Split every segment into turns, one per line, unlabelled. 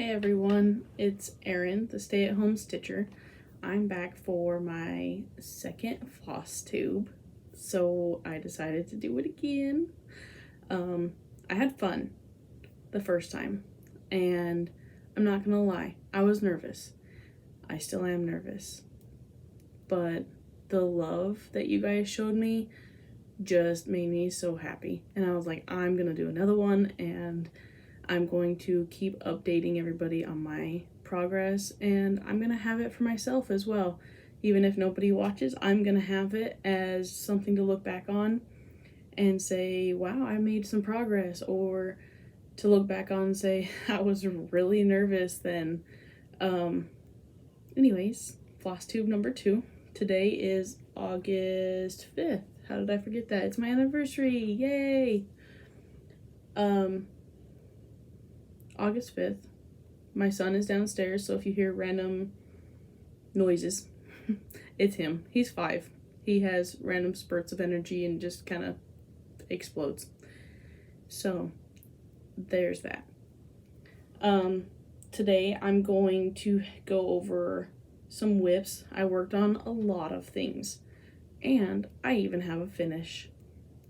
Hey everyone, it's Erin, the stay-at-home stitcher. I'm back for my second floss tube, so I decided to do it again. I had fun the first time, and I'm not gonna lie, I was nervous. I still am nervous, but the love that you guys showed me just made me so happy, and I was like, I'm gonna do another one, and I'm going to keep updating everybody on my progress, and I'm going to have it for myself as well. Even if nobody watches, I'm going to have it as something to look back on and say, wow, I made some progress, or to look back on and say, I was really nervous then. Anyways, floss tube number 2. Today is August 5th. How did I forget that? It's my anniversary. Yay! August 5th. My son is downstairs, so if you hear random noises, it's him. He's 5. He has random spurts of energy and just kind of explodes. So, there's that. Today I'm going to go over some whips. I worked on a lot of things, and I even have a finish.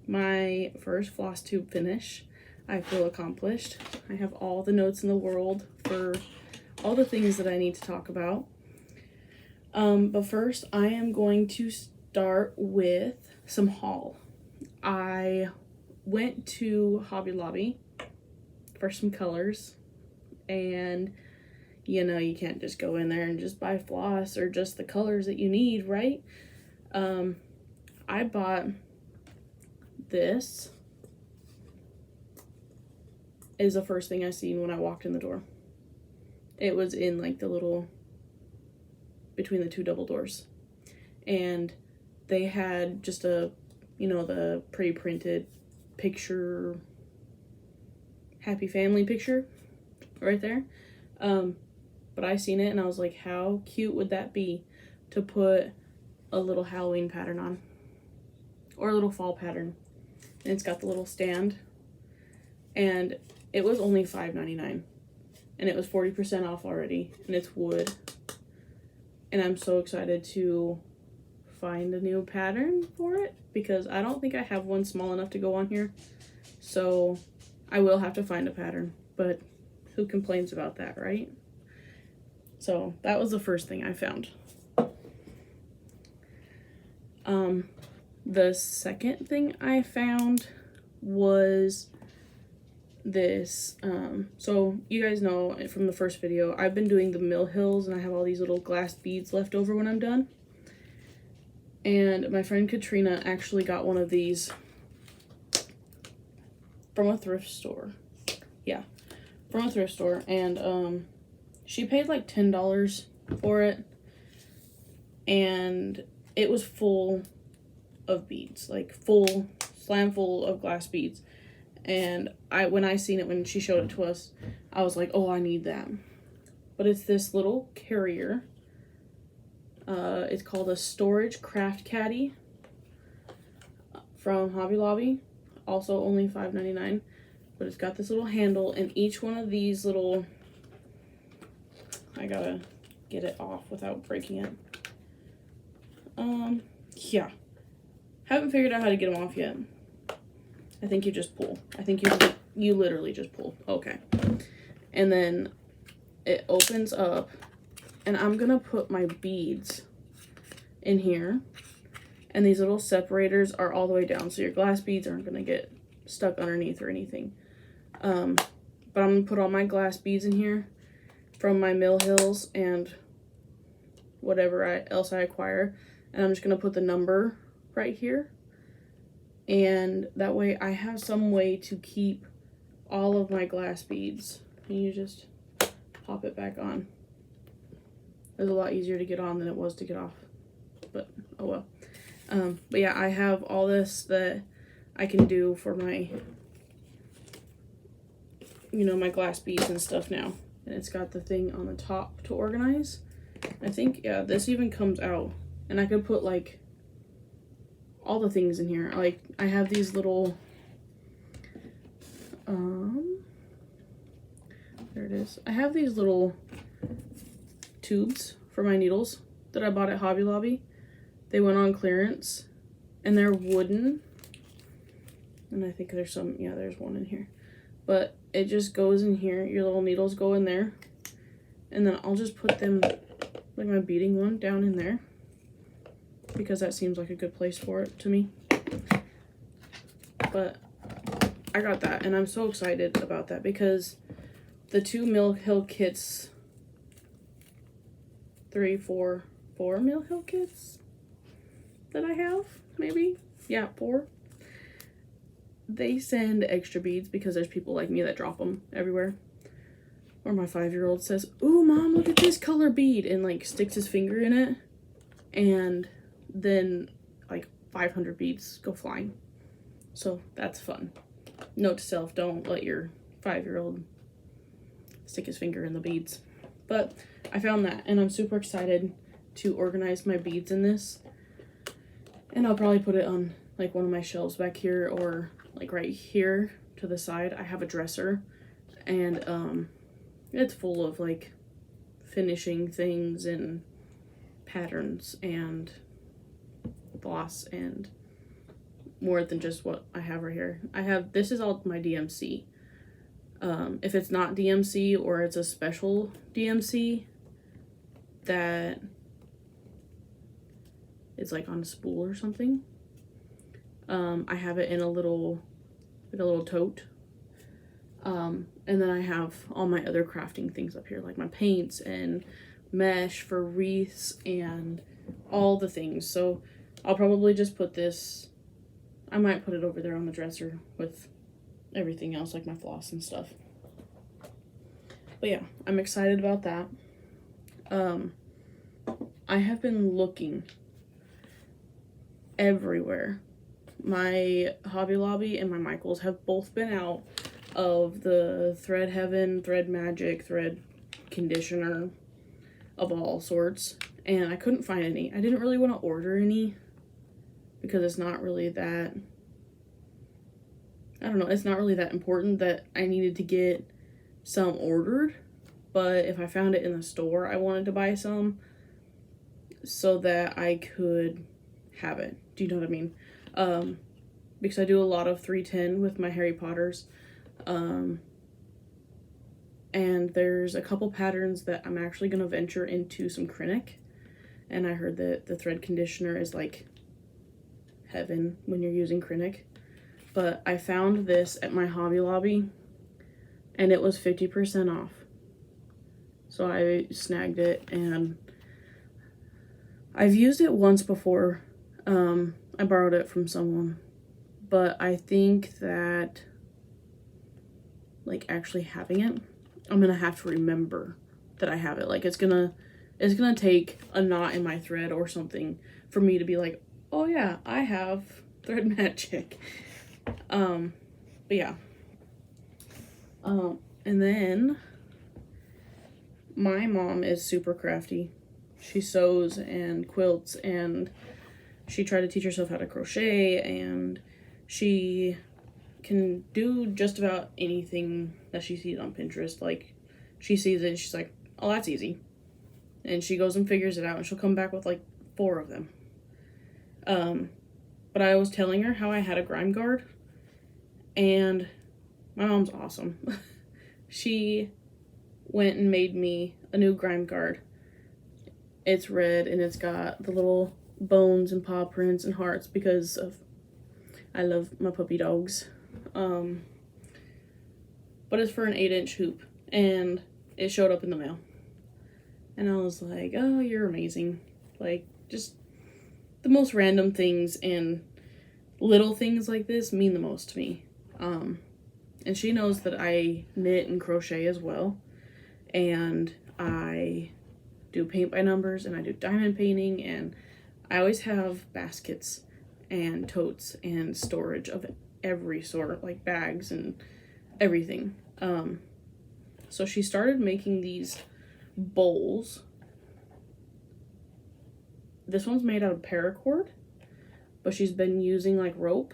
My first floss tube finish. I feel accomplished. I have all the notes in the world for all the things that I need to talk about. But first, I am going to start with some haul. I went to Hobby Lobby for some colors, and you know, you can't just go in there and just buy floss or just the colors that you need, right? I bought this. Is the first thing I seen when I walked in the door. It was in like the little, between the 2 double doors. And they had just a, you know, the pre-printed picture, happy family picture right there. But I seen it and I was like, how cute would that be to put a little Halloween pattern on? Or a little fall pattern. And it's got the little stand. And it was only $5.99, and it was 40% off already, and it's wood. And I'm so excited to find a new pattern for it, because I don't think I have one small enough to go on here. So I will have to find a pattern, but who complains about that, right? So that was the first thing I found. The second thing I found was this. So you guys know from the first video, I've been doing the mill hills, and I have all these little glass beads left over when I'm done. And my friend Katrina actually got one of these from a thrift store. Yeah, from a thrift store, and she paid like $10 for it, and it was full of beads, like full, slam full of glass beads. And when I seen it, when she showed it to us, I was like, oh, I need that. But it's this little carrier. It's called a Storage Craft Caddy from Hobby Lobby. Also only $5.99. But it's got this little handle, and each one of these little, I gotta get it off without breaking it. Yeah. Haven't figured out how to get them off yet. I think you just pull. I think you literally just pull. Okay. And then it opens up, and I'm gonna put my beads in here, and these little separators are all the way down, so your glass beads aren't gonna get stuck underneath or anything. But I'm gonna put all my glass beads in here from my mill hills and whatever else I acquire, and I'm just gonna put the number right here. And that way I have some way to keep all of my glass beads. And you just pop it back on. It was a lot easier to get on than it was to get off. But, oh well. But yeah, I have all this that I can do for my, you know, my glass beads and stuff now. And it's got the thing on the top to organize. I think, yeah, this even comes out. And I could put, like, all the things in here. Like, I have these little There it is. I have these little tubes for my needles that I bought at Hobby Lobby. They went on clearance, and they're wooden. And I think there's some, yeah, there's one in here. But it just goes in here. Your little needles go in there. And then I'll just put them, like my beading one, down in there. Because that seems like a good place for it to me. But I got that, and I'm so excited about that because the 2 Mill Hill kits, 4 Mill Hill kits that I have, maybe? Yeah, 4. They send extra beads because there's people like me that drop them everywhere. Or my 5-year-old says, "Ooh, Mom, look at this color bead," and like sticks his finger in it, and then like 500 beads go flying. So that's fun. Note to self, don't let your 5-year-old stick his finger in the beads. But I found that, and I'm super excited to organize my beads in this. And I'll probably put it on like one of my shelves back here, or like right here to the side. I have a dresser, and it's full of like finishing things and patterns and gloss and more than just what I have right here. This is all my DMC. If it's not DMC or it's a special DMC that is like on a spool or something, I have it in a little tote. And then I have all my other crafting things up here, like my paints and mesh for wreaths and all the things. So I'll probably just put this, I might put it over there on the dresser with everything else, like my floss and stuff. But yeah, I'm excited about that. I have been looking everywhere. My Hobby Lobby and my Michaels have both been out of the Thread Heaven, Thread Magic, Thread Conditioner of all sorts, and I couldn't find any. I didn't really want to order any because it's not really that, I don't know, it's not really that important that I needed to get some ordered. But if I found it in the store, I wanted to buy some so that I could have it. Do you know what I mean? Because I do a lot of 310 with my Harry Potters. And there's a couple patterns that I'm actually going to venture into some Krennic. And I heard that the thread conditioner is like heaven when you're using Krennic. But I found this at my Hobby Lobby and it was 50% off. So I snagged it, and I've used it once before. I borrowed it from someone, but I think that like actually having it, I'm gonna have to remember that I have it. Like it's gonna take a knot in my thread or something for me to be like, oh yeah, I have Thread Magic. But yeah. And then my mom is super crafty. She sews and quilts, and she tried to teach herself how to crochet, and she can do just about anything that she sees on Pinterest. Like, she sees it and she's like, oh, that's easy. And she goes and figures it out, and she'll come back with like 4 of them. But I was telling her how I had a grime guard, and my mom's awesome. She went and made me a new grime guard. It's red and it's got the little bones and paw prints and hearts because of I love my puppy dogs. But it's for an 8-inch hoop, and it showed up in the mail. And I was like, oh, you're amazing. Like, just the most random things and little things like this mean the most to me. And she knows that I knit and crochet as well. And I do paint by numbers, and I do diamond painting, and I always have baskets and totes and storage of every sort, like bags and everything. So she started making these bowls. This one's made out of paracord, but she's been using like rope,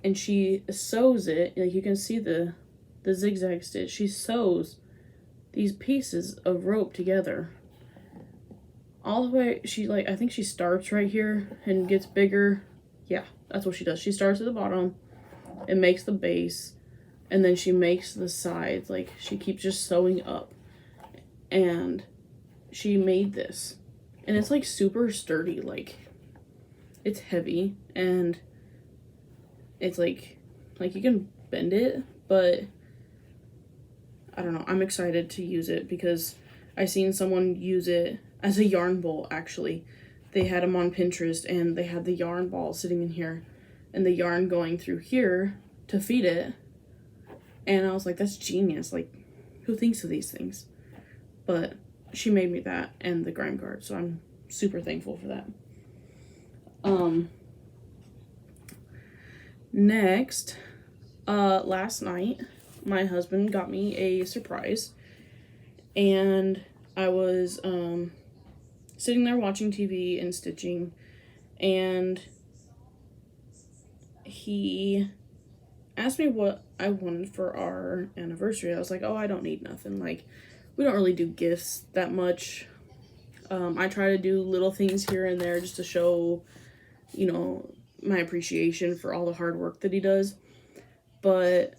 and she sews it. Like, you can see the zigzag stitch. She sews these pieces of rope together all the way. She like, I think she starts right here and gets bigger. Yeah, that's what she does. She starts at the bottom and makes the base, and then she makes the sides. Like, she keeps just sewing up, and she made this, and it's like super sturdy. Like, it's heavy, and it's like you can bend it, but I don't know. I'm excited to use it because I seen someone use it as a yarn bowl. Actually, they had them on Pinterest, and they had the yarn ball sitting in here and the yarn going through here to feed it. And I was like, that's genius. Like, who thinks of these things? But she made me that and the grime guard, so I'm super thankful for that. Next, last night, my husband got me a surprise, and I was, sitting there watching TV and stitching, and he asked me what I wanted for our anniversary. I was like, oh, I don't need nothing. Like, we don't really do gifts that much. I try to do little things here and there just to show, you know, my appreciation for all the hard work that he does. But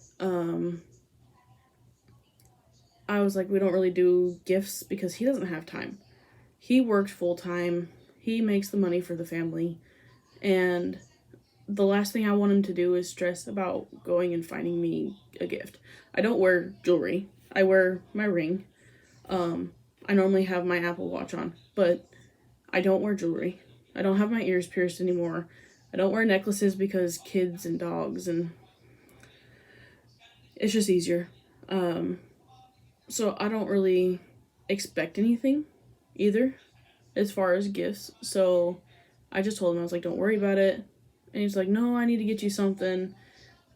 I was like, we don't really do gifts because he doesn't have time. He works full time. He makes the money for the family. And the last thing I want him to do is stress about going and finding me a gift. I don't wear jewelry. I wear my ring. I normally have my Apple Watch on, but I don't wear jewelry. I don't have my ears pierced anymore. I don't wear necklaces because kids and dogs, and it's just easier. So I don't really expect anything either as far as gifts. So I just told him, I was like, don't worry about it. And he's like, no, I need to get you something.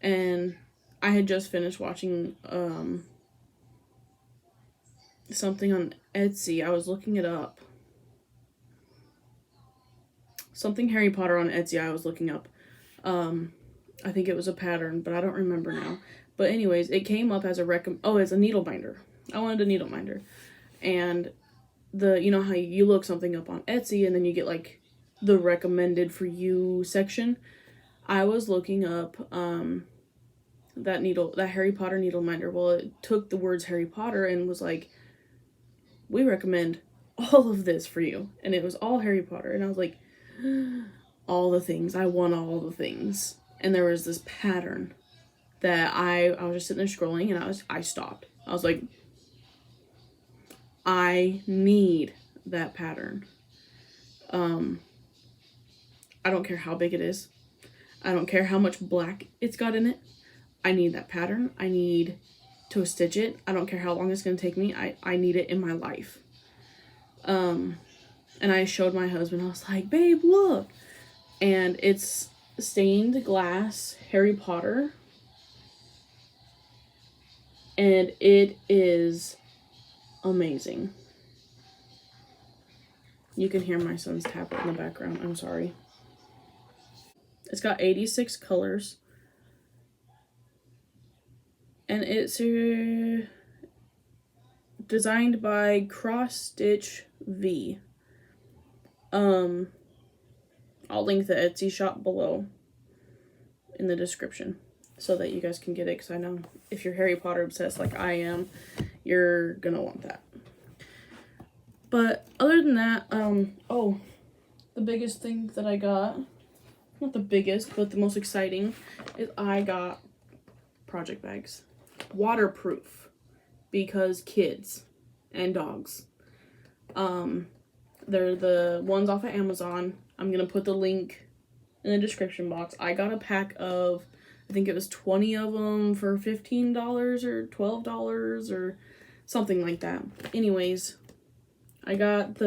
And I had just finished watching something on Etsy. I was looking it up. Something Harry Potter on Etsy I was looking up. I think it was a pattern, but I don't remember now. But anyways, it came up as a it's a needle binder. I wanted a needle binder. And you know how you look something up on Etsy and then you get like the recommended for you section. I was looking up that Harry Potter needle binder. Well, it took the words Harry Potter and was like, we recommend all of this for you. And it was all Harry Potter. And I was like, all the things. I want all the things. And there was this pattern that I was just sitting there scrolling, and I stopped. I was like, I need that pattern. I don't care how big it is. I don't care how much black it's got in it. I need that pattern. I need to stitch it. I don't care how long it's going to take me. I need it in my life. And I showed my husband. I was like, babe, look. And it's stained glass Harry Potter. And it is amazing. You can hear my son's tablet in the background. I'm sorry. It's got 86 colors. And it's designed by Cross Stitch V. I'll link the Etsy shop below in the description so that you guys can get it, because I know if you're Harry Potter obsessed like I am, you're gonna want that. But other than that, the biggest thing that I got, not the biggest, but the most exciting, is I got project bags. Waterproof, because kids and dogs. They're the ones off of Amazon. I'm gonna put the link in the description box. I got a pack of, I think it was 20 of them for $15 or $12 or something like that. Anyways, I got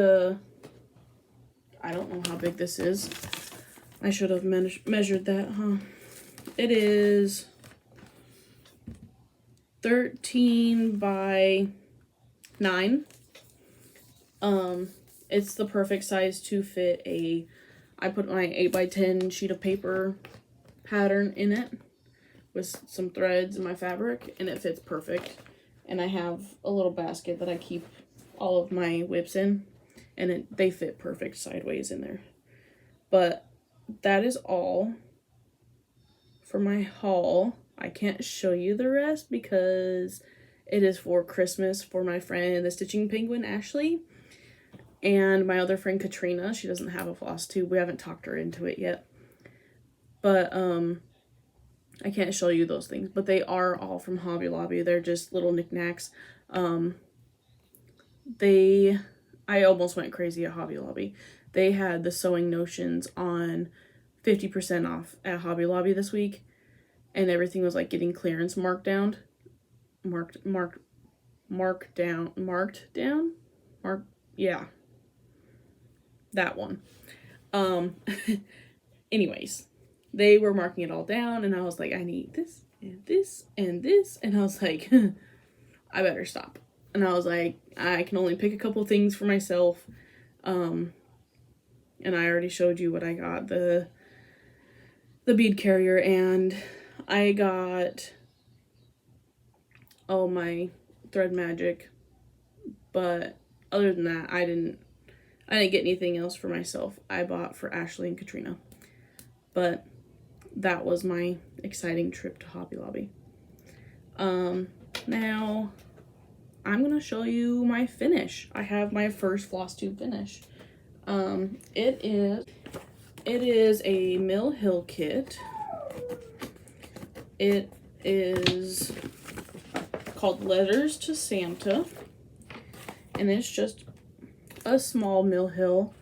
I don't know how big this is. I should have measured that, huh? It is 13 by 9. It's the perfect size to fit I put my 8 by 10 sheet of paper pattern in it with some threads in my fabric, and it fits perfect. and I have a little basket that I keep all of my whips in, and they fit perfect sideways in there. But that is all for my haul. I can't show you the rest because it is for Christmas for my friend, the Stitching Penguin, Ashley, and my other friend, Katrina. She doesn't have a floss tube. We haven't talked her into it yet. But, I can't show you those things. But they are all from Hobby Lobby. They're just little knickknacks. I almost went crazy at Hobby Lobby. They had the Sewing Notions on 50% off at Hobby Lobby this week. And everything was like getting clearance marked down. Yeah. That one. Anyways, they were marking it all down, and I was like, I need this, and this, and this, and I was like, I better stop. And I was like, I can only pick a couple things for myself, and I already showed you what I got, the bead carrier, and I got, my thread magic, but other than that, I didn't get anything else for myself. I bought for Ashley and Katrina. But that was my exciting trip to Hobby Lobby. Now I'm gonna show you my finish. I have my first floss tube finish. It is a Mill Hill kit. It is called Letters to Santa, and it's just a small Mill Hill.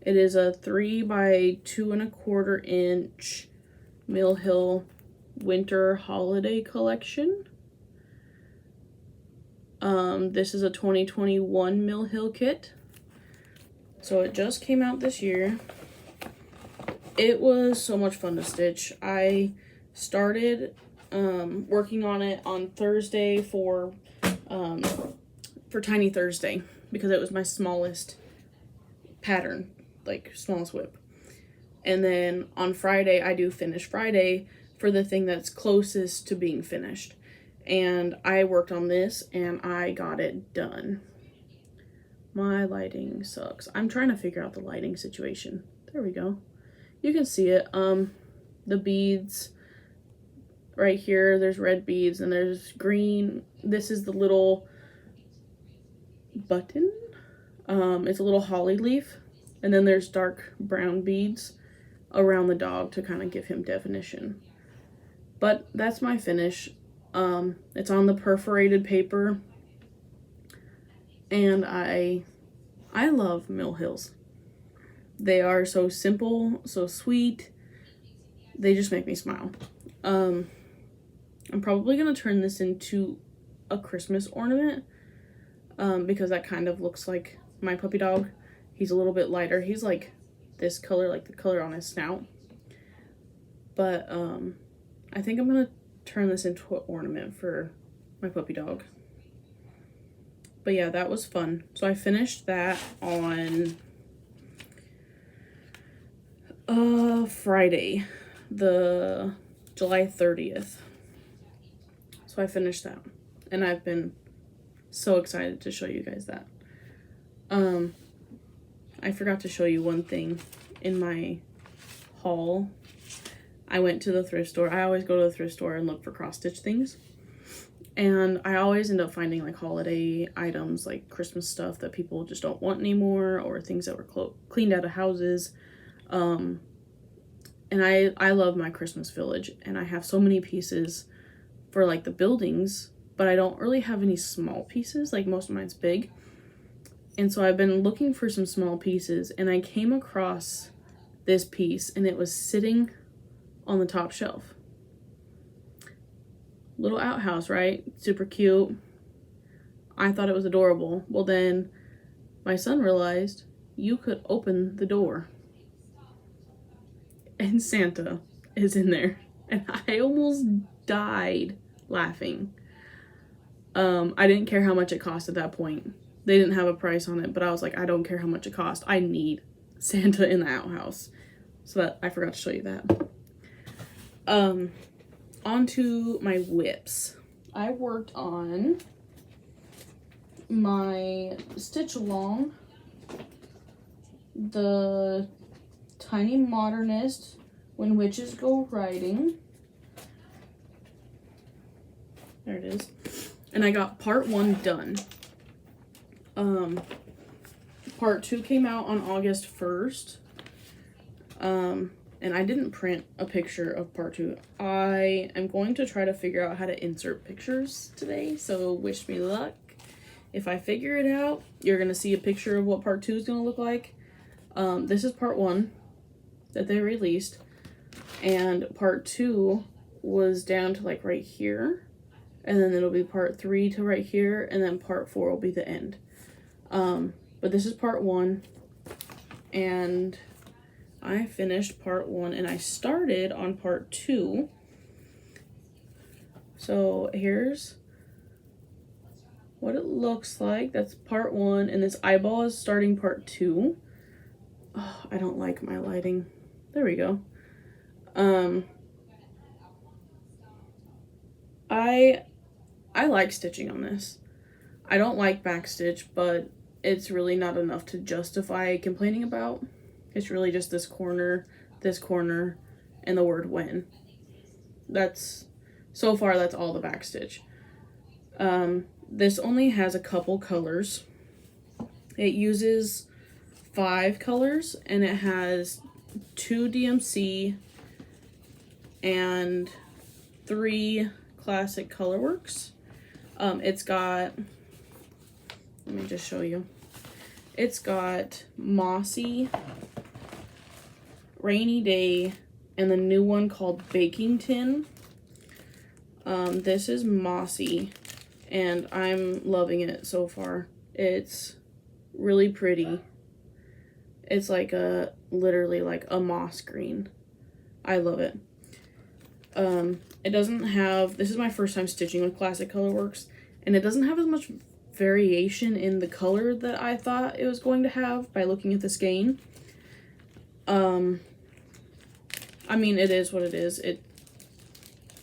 It is a 3 by 2¼ inch Mill Hill winter holiday collection. This is a 2021 Mill Hill kit, so it just came out this year. It was so much fun to stitch. I started working on it on Thursday for Tiny Thursday, because it was my smallest pattern, like smallest whip. And then on Friday, I do Finish Friday for the thing that's closest to being finished. And I worked on this and I got it done. My lighting sucks. I'm trying to figure out the lighting situation. There we go. You can see it. The beads right here, there's red beads and there's green. This is the little button. It's a little holly leaf, and then there's dark brown beads around the dog to kind of give him definition. But that's my finish. It's on the perforated paper, and I love Mill Hills. They are so simple, so sweet. They just make me smile. I'm probably gonna turn this into a Christmas ornament, because that kind of looks like my puppy dog. He's a little bit lighter. He's like this color, like the color on his snout. But I think I'm gonna turn this into an ornament for my puppy dog. But yeah, that was fun. So I finished that on Friday, the July 30th. So I finished that, and I've been so excited to show you guys that. I forgot to show you one thing in my haul. I went to the thrift store. I always go to the thrift store and look for cross-stitch things. And I always end up finding like holiday items, like Christmas stuff that people just don't want anymore, or things that were cleaned out of houses. And I love my Christmas village, and I have so many pieces for like the buildings, but I don't really have any small pieces. Like most of mine's big. And so I've been looking for some small pieces, and I came across this piece, and it was sitting on the top shelf. Little outhouse, right? Super cute. I thought it was adorable. Well, then my son realized you could open the door, and Santa is in there, and I almost died laughing. I didn't care how much it cost at that point. They didn't have a price on it, but I was like, I don't care how much it cost. I need Santa in the outhouse. So that I forgot to show you that. On to my whips. I worked on my stitch along, the Tiny Modernist, When Witches Go Riding. There it is. And I got part 1 done. Part 2 came out on August 1st. And I didn't print a picture of part 2. I am going to try to figure out how to insert pictures today, so wish me luck. If I figure it out, you're going to see a picture of what part 2 is going to look like. This is part 1 that they released, and part 2 was down to like right here, and then it'll be part 3 to right here, and then part 4 will be the end. But this is part 1, and I finished part 1 and I started on part 2. So here's what it looks like. That's part 1, and this eyeball is starting part 2. Oh, I don't like my lighting. There we go. I like stitching on this. I don't like backstitch, but it's really not enough to justify complaining about. It's really just this corner, and the word when. So far that's all the backstitch. This only has a couple colors. It uses 5 colors, and it has 2 DMC and 3 classic colorworks. It's got, let me just show you. It's got Mossy, Rainy Day, and the new one called Baking Tin. This is Mossy, and I'm loving it so far. It's really pretty. It's like literally like a moss green. I love it. It doesn't have, this is my first time stitching with Classic Colorworks, and it doesn't have as much variation in the color that I thought it was going to have by looking at the skein. I mean, it is what it is.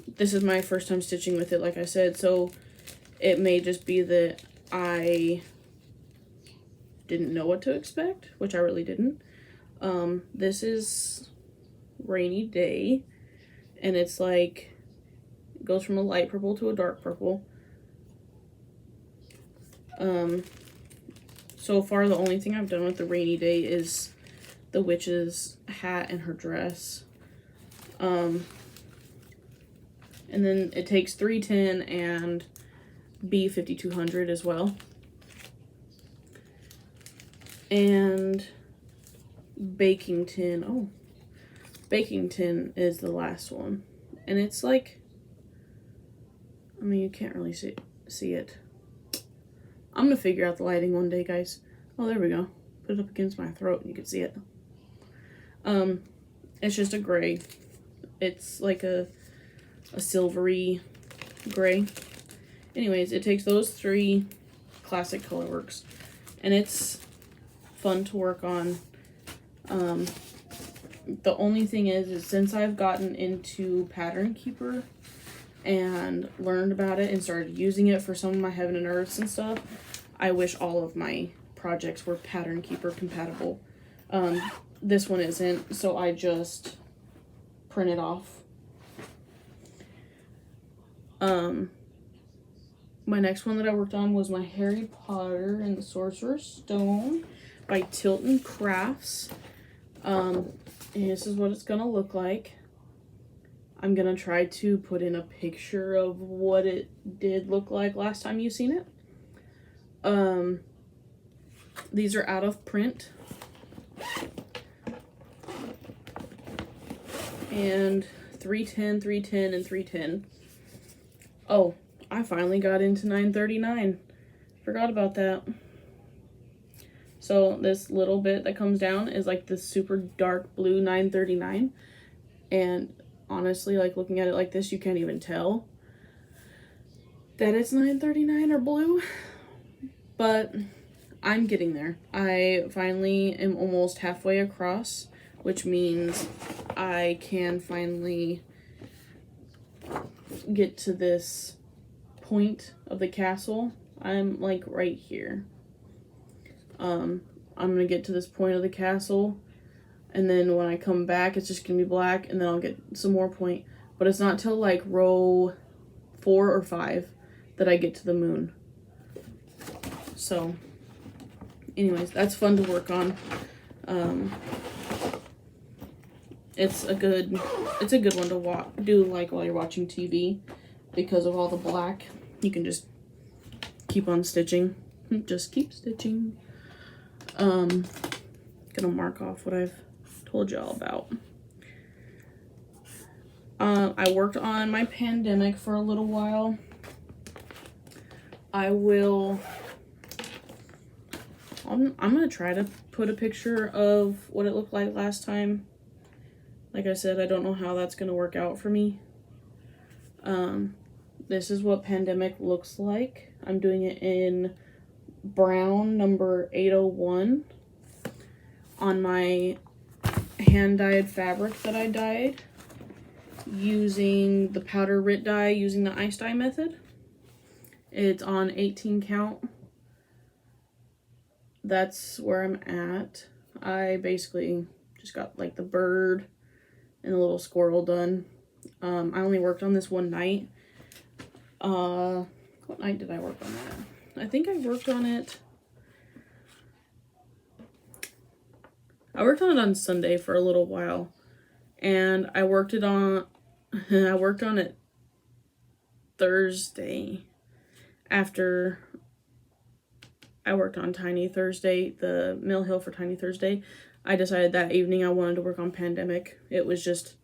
This is my first time stitching with it, like I said, so it may just be that I didn't know what to expect, which I really didn't. This is Rainy Day, and it's like, it goes from a light purple to a dark purple. So far the only thing I've done with the Rainy Day is the witch's hat and her dress. And then it takes 310 and B5200 as well. And Baking Tin, Baking Tin is the last one. And it's like, I mean, you can't really see it. I'm gonna figure out the lighting one day, guys. Oh, there we go. Put it up against my throat and you can see it. It's just a gray. It's like a silvery gray. Anyways, it takes those 3 Classic Colorworks, and it's fun to work on. The only thing is since I've gotten into Pattern Keeper and learned about it and started using it for some of my Heaven and Earths and stuff, I wish all of my projects were Pattern Keeper compatible. This one isn't, so I just print it off. My next one that I worked on was my Harry Potter and the Sorcerer's Stone by Tilton Crafts. And this is what it's gonna look like. I'm gonna try to put in a picture of what it did look like last time you seen it. These are out of print. And 310, 310, and 310. Oh, I finally got into 939. Forgot about that. So this little bit that comes down is like this super dark blue 939. And honestly, like looking at it like this, you can't even tell that it's 939 or blue. But I'm getting there. I finally am almost halfway across, which means I can finally get to this point of the castle I'm like right here. I'm gonna get to this point of the castle, and then when I come back, it's just gonna be black, and then I'll get some more point. But it's not till like row 4 or 5 that I get to the moon. So, anyways, that's fun to work on. It's a good one to do like while you're watching TV, because of all the black. You can just keep on stitching. Just keep stitching. Gonna mark off what I've told y'all about. I worked on my pandemic for a little while. I'm gonna try to put a picture of what it looked like last time. Like I said, I don't know how that's gonna work out for me. This is what pandemic looks like. I'm doing it in brown number 801 on my hand-dyed fabric that I dyed using the powder Rit dye, using the ice dye method. It's on 18 count. That's where I'm at. I basically just got like the bird and a little squirrel done. I only worked on this one night. What night did I work on that? I think I worked on it on Sunday for a little while, and I worked on it Thursday after I worked on Tiny Thursday, the Mill Hill for Tiny Thursday. I decided that evening I wanted to work on Pandemic. It was just,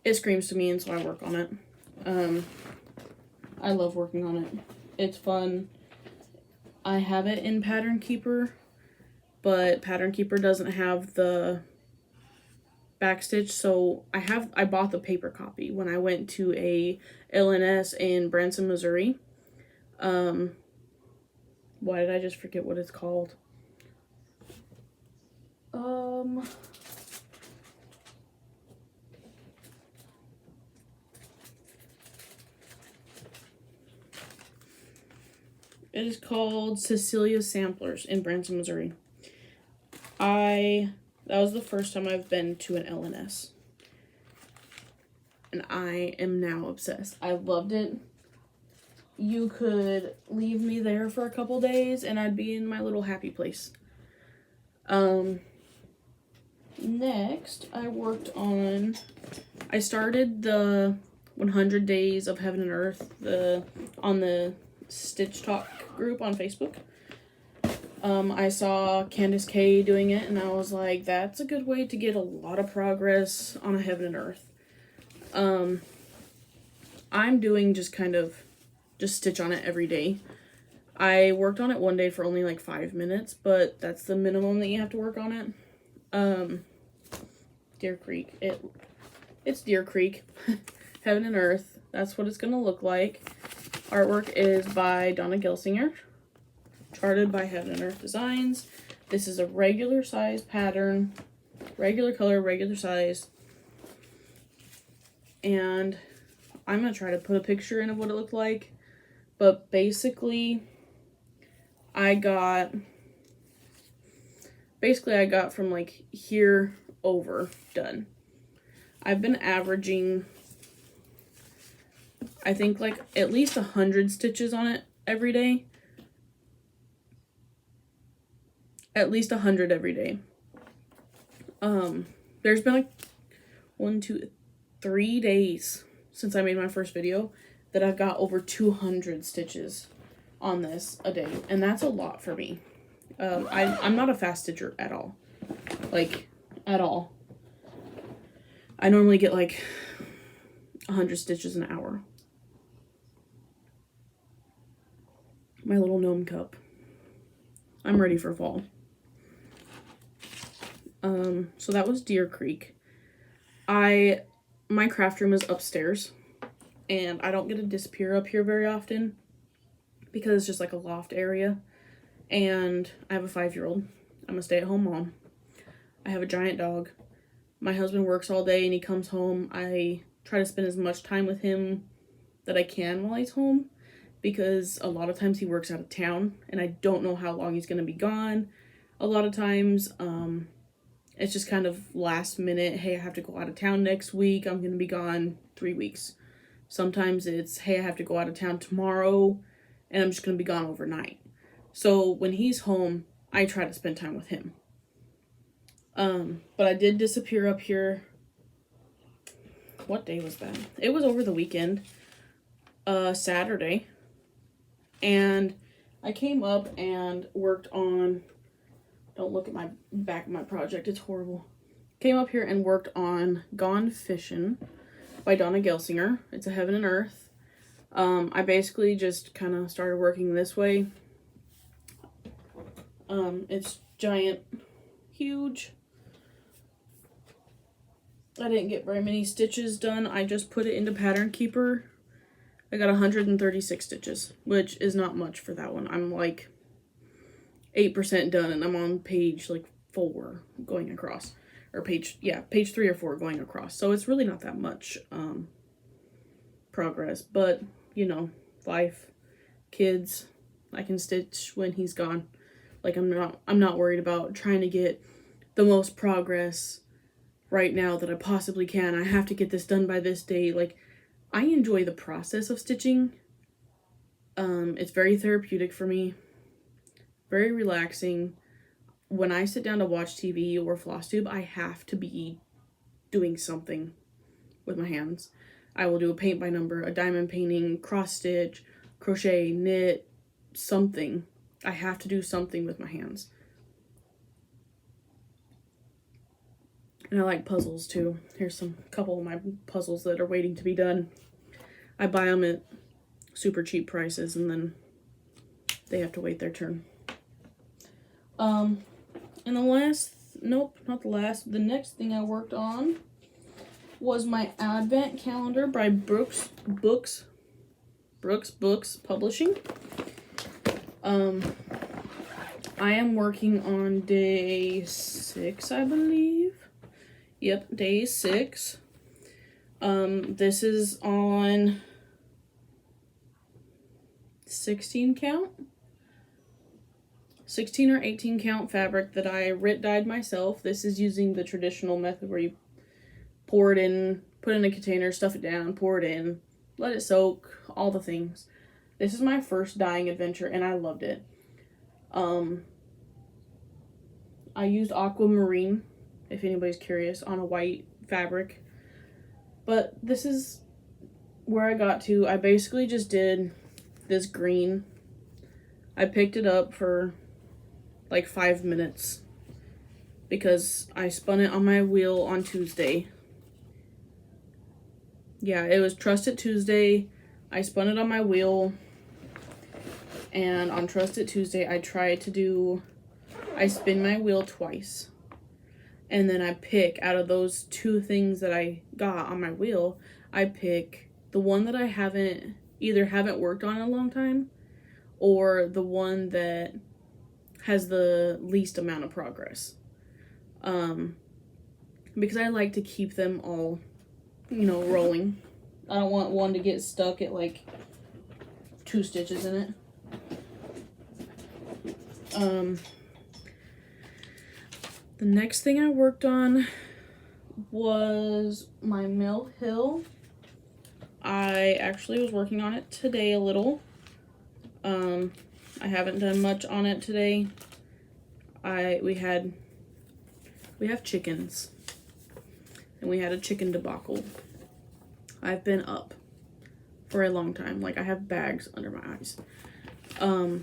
it screams to me, and so I work on it. I love working on it. It's fun. I have it in Pattern Keeper, but Pattern Keeper doesn't have the backstitch, so I bought the paper copy when I went to a LNS in Branson, Missouri. Why did I just forget what it's called? It is called Cecilia's Samplers in Branson, Missouri. That was the first time I've been to an LNS. And I am now obsessed. I loved it. You could leave me there for a couple days and I'd be in my little happy place. Next, I started the 100 Days of Heaven and Earth on the Stitch Talk group on Facebook. I saw Candace K doing it, and I was like, that's a good way to get a lot of progress on a Heaven and Earth. I'm doing just stitch on it every day. I worked on it one day for only like 5 minutes, but that's the minimum that you have to work on it. Deer Creek. It's Deer Creek. Heaven and Earth. That's what it's gonna look like. Artwork is by Donna Gelsinger. Charted by Heaven and Earth Designs. This is a regular size pattern. Regular color, regular size. And I'm gonna try to put a picture in of what it looked like. But basically, I got from like here over done. I've been averaging, I think, like at least 100 stitches on it every day. At least 100 every day. There's been like 1, 2, 3 days since I made my first video that I've got over 200 stitches on this a day, and that's a lot for me. I'm not a fast stitcher at all. Like, at all. I normally get like 100 stitches an hour. My little gnome cup. I'm ready for fall. So that was Deer Creek. My craft room is upstairs, and I don't get to disappear up here very often because it's just like a loft area. And I have a 5-year-old. I'm a stay-at-home mom. I have a giant dog. My husband works all day and he comes home. I try to spend as much time with him that I can while he's home, because a lot of times he works out of town and I don't know how long he's going to be gone. A lot of times, it's just kind of last minute. Hey, I have to go out of town next week. I'm going to be gone 3 weeks. Sometimes it's, hey, I have to go out of town tomorrow and I'm just going to be gone overnight. So when he's home, I try to spend time with him. But I did disappear up here. What day was that? It was over the weekend. Saturday. And I came up and worked on, don't look at my back of my project, it's horrible. Came up here and worked on Gone Fishin' by Donna Gelsinger. It's a Heaven and Earth. I basically just kind of started working this way. It's giant, huge. I didn't get very many stitches done. I just put it into Pattern Keeper. I got 136 stitches, which is not much for that one. I'm like 8% done and I'm on page like 4 going across. Or page 3 or 4 going across. So it's really not that much progress. But, you know, life, kids, I can stitch when he's gone. Like I'm not worried about trying to get the most progress right now that I possibly can. I have to get this done by this date. Like, I enjoy the process of stitching. It's very therapeutic for me. Very relaxing. When I sit down to watch TV or Flosstube, I have to be doing something with my hands. I will do a paint by number, a diamond painting, cross stitch, crochet, knit, something. I have to do something with my hands. And I like puzzles too. Here's a couple of my puzzles that are waiting to be done. I buy them at super cheap prices and then they have to wait their turn. And the next thing I worked on was my advent calendar by Brooks Books Publishing. I am working on day 6, I believe. Yep, day 6. This is on 16 count. 16 or 18 count fabric that I dyed myself. This is using the traditional method where you pour it in, put it in a container, stuff it down, pour it in, let it soak, all the things. This is my first dyeing adventure and I loved it. I used aquamarine, if anybody's curious, on a white fabric. But this is where I got to. I basically just did this green. I picked it up for like 5 minutes because I spun it on my wheel on Tuesday. Yeah, it was Trust It Tuesday. I spun it on my wheel. And on Trust It Tuesday, I spin my wheel twice. And then I pick out of those 2 things that I got on my wheel, I pick the one that I either haven't worked on in a long time or the one that has the least amount of progress. Because I like to keep them all, rolling. I don't want one to get stuck at like 2 stitches in it. The next thing I worked on was my Mill Hill. I actually was working on it today a little. I haven't done much on it today. We have chickens. And we had a chicken debacle. I've been up for a long time. Like, I have bags under my eyes. I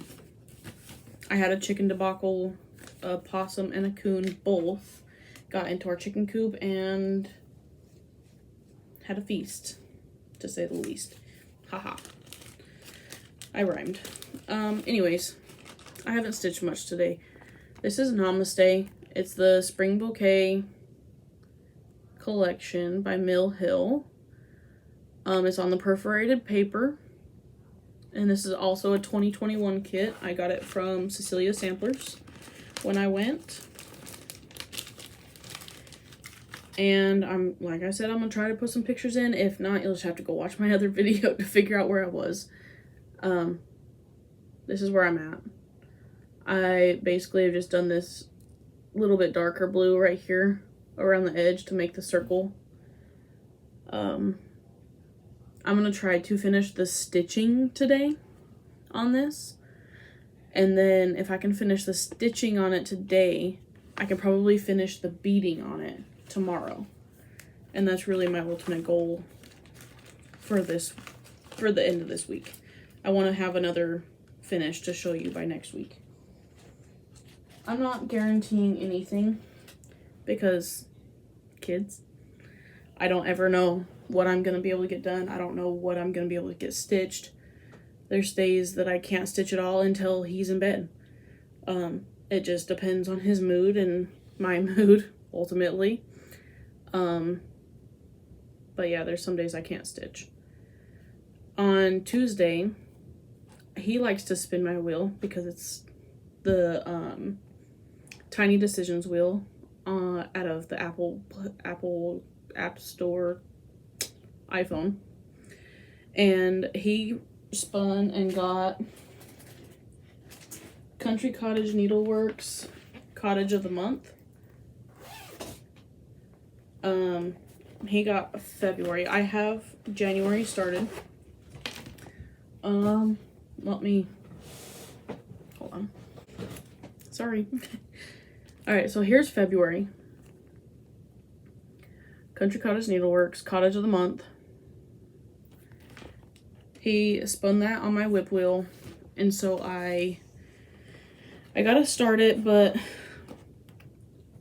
had a chicken debacle. A possum and a coon both got into our chicken coop and had a feast, to say the least. Haha. I rhymed. Anyways, I haven't stitched much today. This is Namaste. It's the Spring Bouquet collection by Mill Hill. It's on the perforated paper. And this is also a 2021 kit. I got it from Cecilia Samplers when I went. And like I said, I'm gonna try to put some pictures in. If not, you'll just have to go watch my other video to figure out where I was. This is where I'm at. I basically have just done this little bit darker blue right here around the edge to make the circle. I'm going to try to finish the stitching today on this. And then if I can finish the stitching on it today, I can probably finish the beading on it tomorrow. And that's really my ultimate goal for the end of this week. I want to have another finish to show you by next week. I'm not guaranteeing anything because kids, I don't ever know what I'm going to be able to get done. I don't know what I'm going to be able to get stitched. There's days that I can't stitch at all until he's in bed. It just depends on his mood and my mood, ultimately. But yeah, there's some days I can't stitch. On Tuesday, he likes to spin my wheel because it's the Tiny Decisions wheel out of the Apple App Store iPhone. And he spun and got Country Cottage Needleworks Cottage of the Month. He got February. I have January started. Let me hold on. Sorry. Alright, so here's February. Country Cottage Needleworks Cottage of the Month. He spun that on my whip wheel, and so I gotta start it, but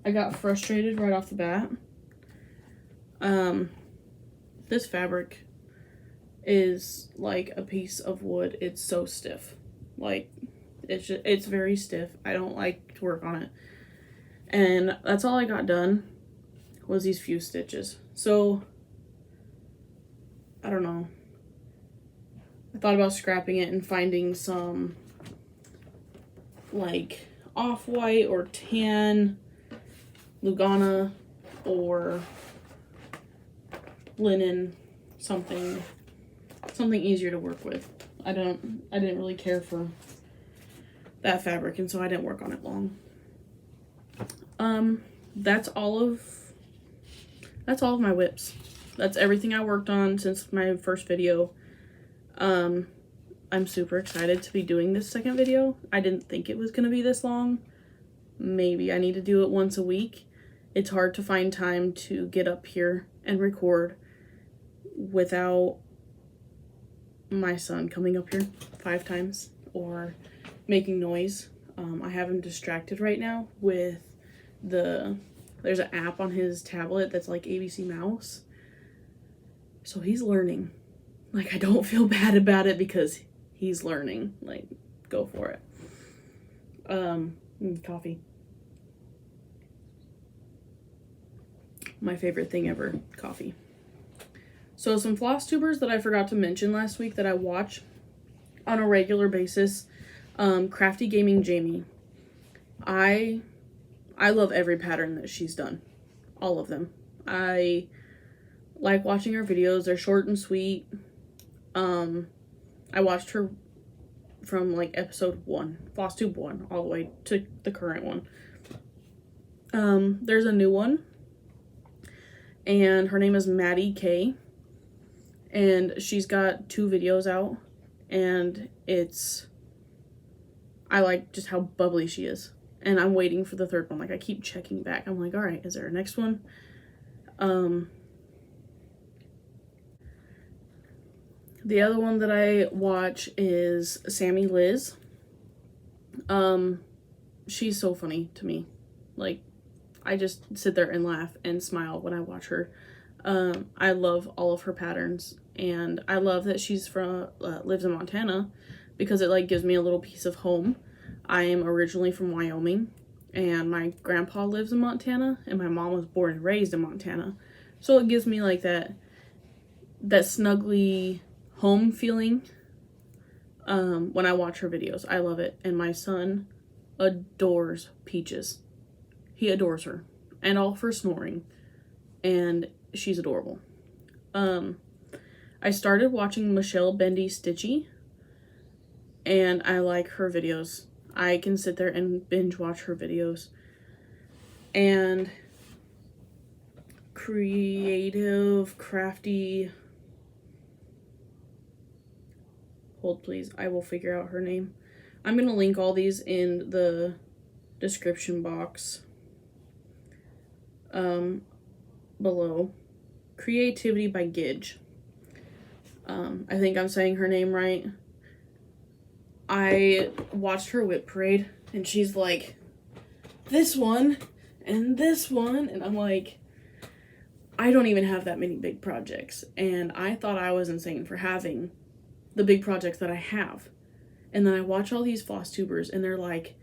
I got frustrated right off the bat. This fabric is like a piece of wood. It's so stiff. Like, it's very stiff. I don't like to work on it. And that's all I got done was these few stitches. So, I don't know. I thought about scrapping it and finding some like off-white or tan Lugana or linen, something easier to work with. I didn't really care for that fabric, and so I didn't work on it long. That's all of my whips. That's everything I worked on since my first video. I'm super excited to be doing this second video. I didn't think it was going to be this long. Maybe I need to do it once a week. It's hard to find time to get up here and record without my son coming up here 5 times or making noise. I have him distracted right now with there's an app on his tablet that's like ABC Mouse. So he's learning. Like, I don't feel bad about it because he's learning. Like, go for it. Coffee. My favorite thing ever, coffee. So some floss tubers that I forgot to mention last week that I watch on a regular basis. Crafty Gaming Jamie. I love every pattern that she's done. All of them. I like watching her videos. They're short and sweet. I watched her from like episode 1, Flosstube 1, all the way to the current one. There's a new one, and her name is Maddie K, and she's got 2 videos out, and I like just how bubbly she is, and I'm waiting for the 3rd one. Like, I keep checking back. I'm like, all right, is there a next one? The other one that I watch is Sammy Liz. She's so funny to me. Like, I just sit there and laugh and smile when I watch her. I love all of her patterns, and I love that she's lives in Montana because it like gives me a little piece of home. I am originally from Wyoming, and my grandpa lives in Montana, and my mom was born and raised in Montana. So it gives me like that snuggly home feeling when I watch her videos. I love it. And my son adores Peaches. He adores her. And all for snoring. And she's adorable. I started watching Michelle Bendy Stitchy. and I like her videos. I can sit there and binge watch her videos. And creative, crafty, hold please, I will figure out her name. I'm gonna link all these in the description box below. Creativity by Gidge. I think I'm saying her name right. I watched her whip parade, and she's like, this one, and this one, and I'm like, I don't even have that many big projects, and I thought I was insane for having the big projects that I have. And then I watch all these Flosstubers, and they're like,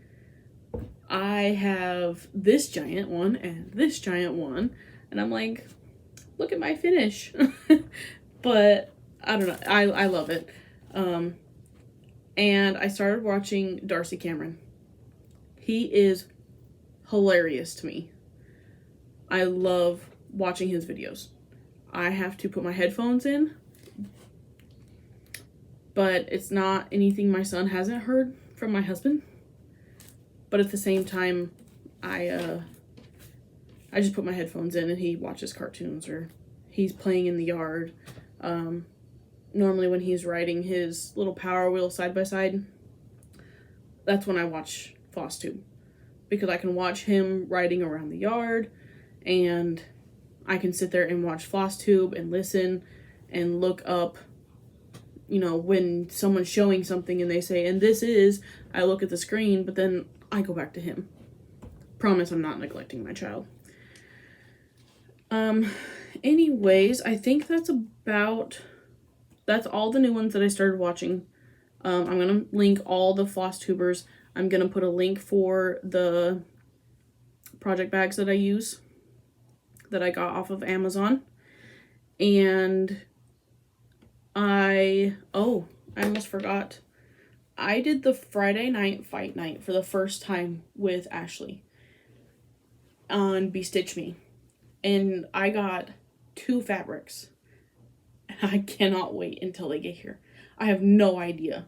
I have this giant one and this giant one, and I'm like, look at my finish. But I don't know, I love it. And I started watching Darcy Cameron. He is hilarious to me. I love watching his videos. I have to put my headphones in, but it's not anything my son hasn't heard from my husband. But at the same time, I just put my headphones in and he watches cartoons, or he's playing in the yard. Normally when he's riding his little Power Wheel side by side, that's when I watch Flosstube, because I can watch him riding around the yard, and I can sit there and watch Flosstube and listen and look up, you know, when someone's showing something and they say, and this is, I look at the screen, but then I go back to him. Promise I'm not neglecting my child. Anyways, I think that's all the new ones that I started watching. I'm gonna link all the Flosstubers. I'm gonna put a link for the project bags that I use, that I got off of Amazon. And I almost forgot. I did the Friday night fight night for the first time with Ashley on Be Stitch Me. And I got 2 fabrics. And I cannot wait until they get here. I have no idea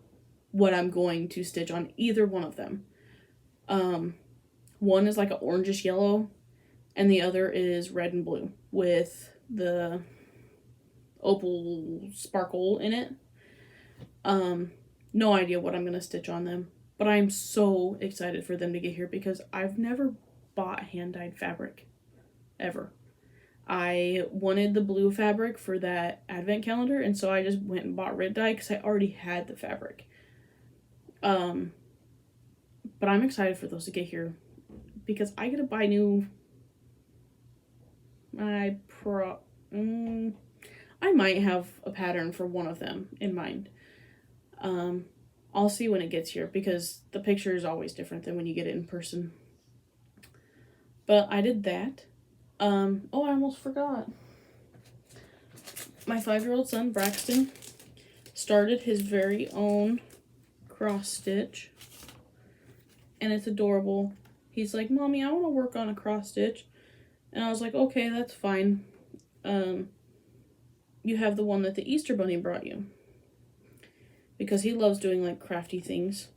what I'm going to stitch on either one of them. One is like an orangish yellow, and the other is red and blue with the opal sparkle in it. No idea what I'm going to stitch on them, but I'm so excited for them to get here because I've never bought hand-dyed fabric, ever. I wanted the blue fabric for that advent calendar, and so I just went and bought red dye because I already had the fabric. But I'm excited for those to get here because I get to buy new. I might have a pattern for one of them in mind. I'll see when it gets here because the picture is always different than when you get it in person. But I did that. I almost forgot. My 5-year-old son, Braxton, started his very own cross stitch. And it's adorable. He's like, Mommy, I want to work on a cross stitch. And I was like, okay, that's fine. You have the one that the Easter Bunny brought you. Because he loves doing, like, crafty things.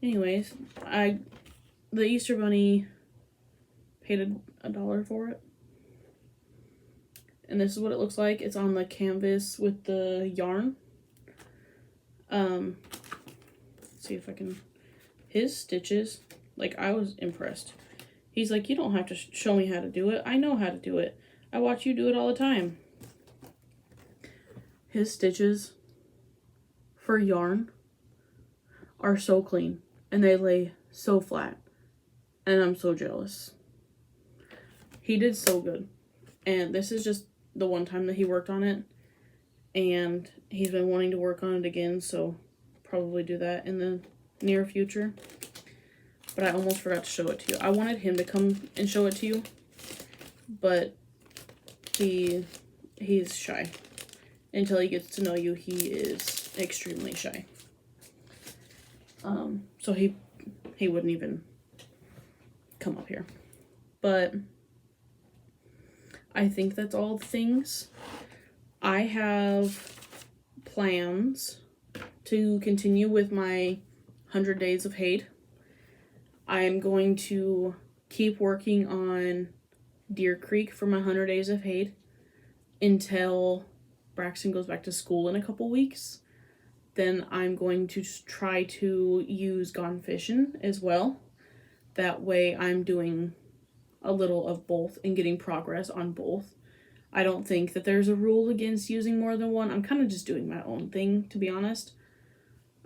Anyways, the Easter Bunny paid $1 for it. And this is what it looks like. It's on the canvas with the yarn. Let's see if I can... His stitches, like, I was impressed. He's like, you don't have to show me how to do it. I know how to do it. I watch you do it all the time. His stitches for yarn are so clean. And they lay so flat. And I'm so jealous. He did so good. And this is just the one time that he worked on it. And he's been wanting to work on it again. So probably do that in the near future. But I almost forgot to show it to you. I wanted him to come and show it to you. But he's shy. Until he gets to know you, he is extremely shy. So he wouldn't even come up here. But I think that's all the things. I have plans to continue with my 100 days of hate. I am going to keep working on Deer Creek for my 100 days of hate until Braxton goes back to school in a couple weeks. Then I'm going to try to use Gone Fishing as well. That way I'm doing a little of both and getting progress on both. I don't think that there's a rule against using more than one. I'm kind of just doing my own thing, to be honest.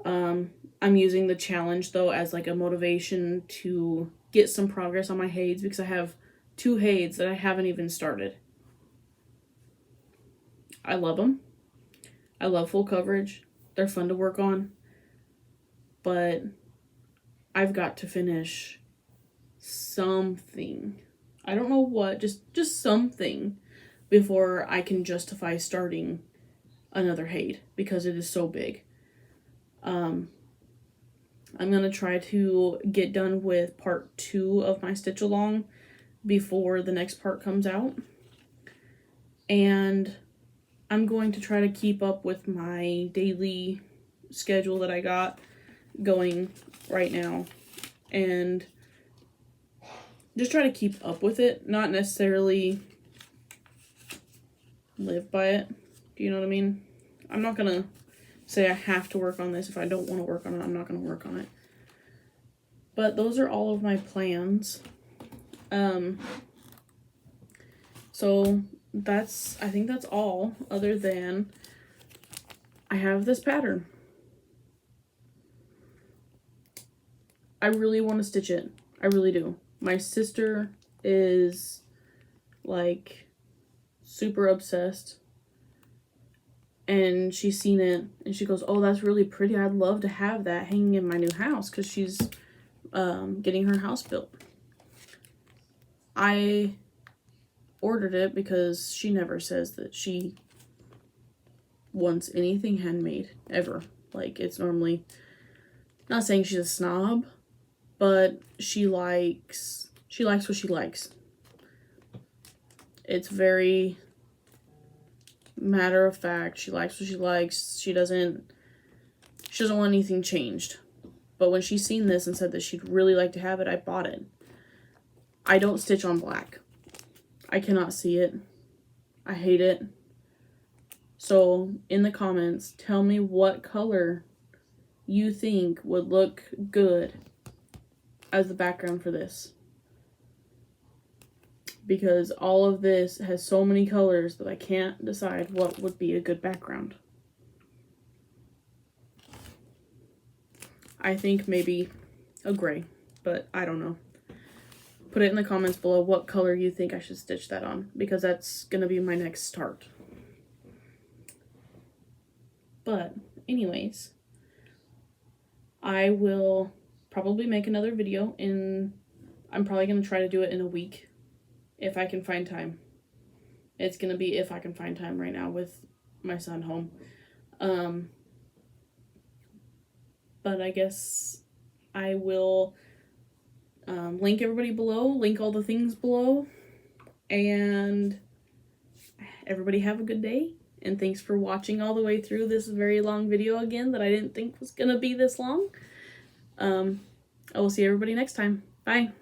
I'm using the challenge, though, as like a motivation to get some progress on my hades, because I have 2 hades that I haven't even started. I love them. I love full coverage. They're fun to work on. But I've got to finish something. I don't know what, just something before I can justify starting another hade, because it is so big. I'm going to try to get done with part 2 of my stitch along before the next part comes out. And I'm going to try to keep up with my daily schedule that I got going right now. And just try to keep up with it, not necessarily live by it. Do you know what I mean? I'm not going to say I have to work on this. If I don't want to work on it, I'm not going to work on it. But those are all of my plans. So I think that's all, other than I have this pattern. I really want to stitch it. I really do. My sister is like super obsessed, and she's seen it and she goes, "Oh, that's really pretty. I'd love to have that hanging in my new house," because she's getting her house built. I ordered it because she never says that she wants anything handmade ever. Like, it's normally, not saying she's a snob, but she likes what she likes. It's very matter of fact. She likes what she likes. She doesn't want anything changed. But when she's seen this and said that she'd really like to have it, I bought it. I don't stitch on black. I cannot see it. I hate it. So in the comments, tell me what color you think would look good as the background for this. Because all of this has so many colors that I can't decide what would be a good background. I think maybe a gray, but I don't know. Put it in the comments below what color you think I should stitch that on, because that's going to be my next start. But anyways, I will probably make another video I'm probably going to try to do it in a week if I can find time. It's going to be if I can find time right now with my son home. But I guess I will link everybody below, link all the things below, and everybody have a good day, and thanks for watching all the way through this very long video again that I didn't think was gonna be this long. I will see everybody next time. Bye.